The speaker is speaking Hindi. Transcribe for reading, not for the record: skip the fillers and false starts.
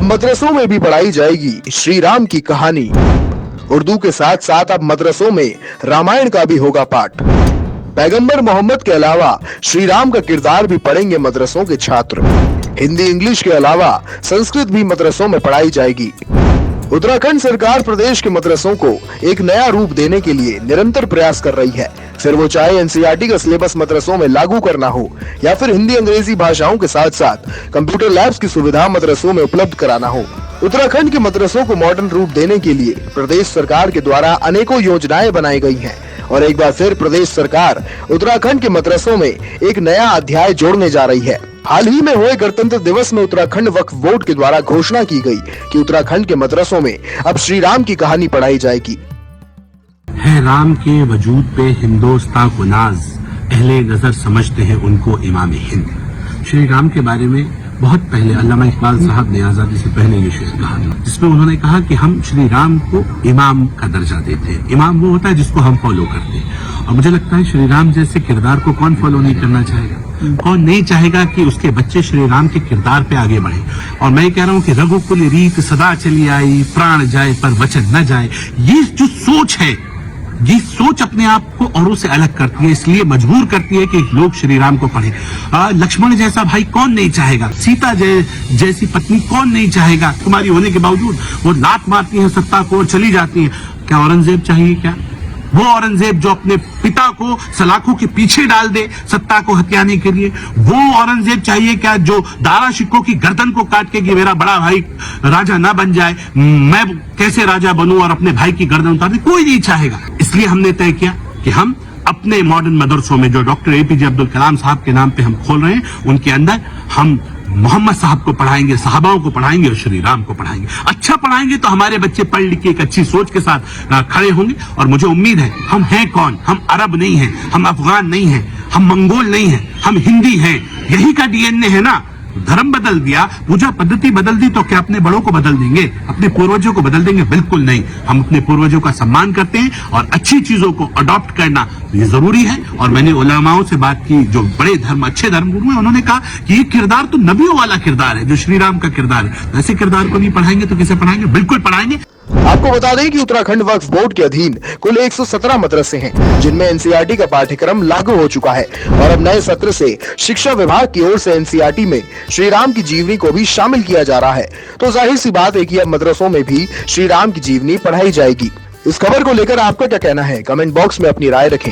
मदरसों में भी पढ़ाई जाएगी श्री राम की कहानी। उर्दू के साथ साथ अब मदरसों में रामायण का भी होगा पाठ। पैगंबर मोहम्मद के अलावा श्री राम का किरदार भी पढ़ेंगे मदरसों के छात्र। हिंदी इंग्लिश के अलावा संस्कृत भी मदरसों में पढ़ाई जाएगी। उत्तराखंड सरकार प्रदेश के मदरसों को एक नया रूप देने के लिए निरंतर प्रयास कर रही है, फिर वो चाहे एनसीईआरटी का सिलेबस मदरसों में लागू करना हो या फिर हिंदी अंग्रेजी भाषाओं के साथ साथ कंप्यूटर लैब्स की सुविधा मदरसों में उपलब्ध कराना हो। उत्तराखंड के मदरसों को मॉडर्न रूप देने के लिए प्रदेश सरकार के द्वारा अनेकों योजनाएं बनाई गई हैं और एक बार फिर प्रदेश सरकार उत्तराखंड के मदरसों में एक नया अध्याय जोड़ने जा रही है। हाल ही में हुए गणतंत्र दिवस में उत्तराखंड वक्फ बोर्ड के द्वारा घोषणा की गई कि उत्तराखंड के मदरसों में अब श्री राम की कहानी पढ़ाई जाएगी। है राम के वजूद पे हिंदोस्तां को नाज, अहले नजर समझते हैं उनको इमाम हिंद। श्री राम के बारे में बहुत पहले अल्लामा इकबाल साहब ने आजादी से पहले ये शेर कहा, जिसमें उन्होंने कहा कि हम श्री राम को इमाम का दर्जा देते हैं। इमाम वो होता है जिसको हम फॉलो करते हैं, और मुझे लगता है श्री राम जैसे किरदार को कौन फॉलो नहीं करना चाहेगा, कौन नहीं चाहेगा कि उसके बच्चे श्री राम के किरदार पे आगे बढ़े। और मैं कह रहा हूँ कि रघुकुल रीत सदा चली आई, प्राण जाए पर वचन न जाए। ये जो सोच है, ये सोच अपने आप को औरों से अलग करती है, इसलिए मजबूर करती है कि लोग श्री राम को पढ़ें। लक्ष्मण जैसा भाई कौन नहीं चाहेगा, सीता जैसी पत्नी कौन नहीं चाहेगा। तुम्हारी होने के बावजूद वो लात मारती है सत्ता को और चली जाती है। क्या औरंगजेब चाहिए क्या? वो औरंगजेब जो अपने पिता को सलाखों के पीछे डाल दे सत्ता को हथियाने के लिए? वो औरंगजेब चाहिए क्या जो दारा शिकों की गर्दन को काट के कि मेरा बड़ा भाई राजा ना बन जाए, मैं कैसे राजा बनूं और अपने भाई की गर्दन उतार दे? कोई नहीं चाहेगा। इसलिए हमने तय किया कि हम अपने मॉडर्न मदरसों में जो डॉक्टर एपीजे अब्दुल कलाम साहब के नाम पे हम खोल रहे हैं, उनके अंदर हम मोहम्मद साहब को पढ़ाएंगे, सहाबाओं को पढ़ाएंगे और श्री राम को पढ़ाएंगे। अच्छा पढ़ाएंगे तो हमारे बच्चे पढ़ लिख के एक अच्छी सोच के साथ खड़े होंगे। और मुझे उम्मीद है, हम हैं कौन? हम अरब नहीं हैं, हम अफगान नहीं हैं, हम मंगोल नहीं हैं, हम हिंदी हैं। यही का डीएनए है ना। धर्म बदल दिया, पूजा पद्धति बदल दी, तो क्या अपने बड़ों को बदल देंगे, अपने पूर्वजों को बदल देंगे? बिल्कुल नहीं। हम अपने पूर्वजों का सम्मान करते हैं और अच्छी चीजों को अडॉप्ट करना ये जरूरी है। और मैंने उलमाओं से बात की, जो बड़े धर्म अच्छे धर्म गुरु हैं, उन्होंने कहा कि ये किरदार तो नबियों वाला किरदार है, जो श्री राम का किरदार है। ऐसे किरदार को नहीं पढ़ाएंगे तो किसे पढ़ाएंगे? बिल्कुल पढ़ाएंगे। आपको बता दें कि उत्तराखंड वक्फ बोर्ड के अधीन कुल 117 मदरसे हैं, जिनमें एनसीईआरटी का पाठ्यक्रम लागू हो चुका है और अब नए सत्र से शिक्षा विभाग की ओर से एनसीईआरटी में श्री राम की जीवनी को भी शामिल किया जा रहा है। तो जाहिर सी बात है कि अब मदरसों में भी श्री राम की जीवनी पढ़ाई जाएगी। इस खबर को लेकर आपका क्या कहना है? कमेंट बॉक्स में अपनी राय रखें।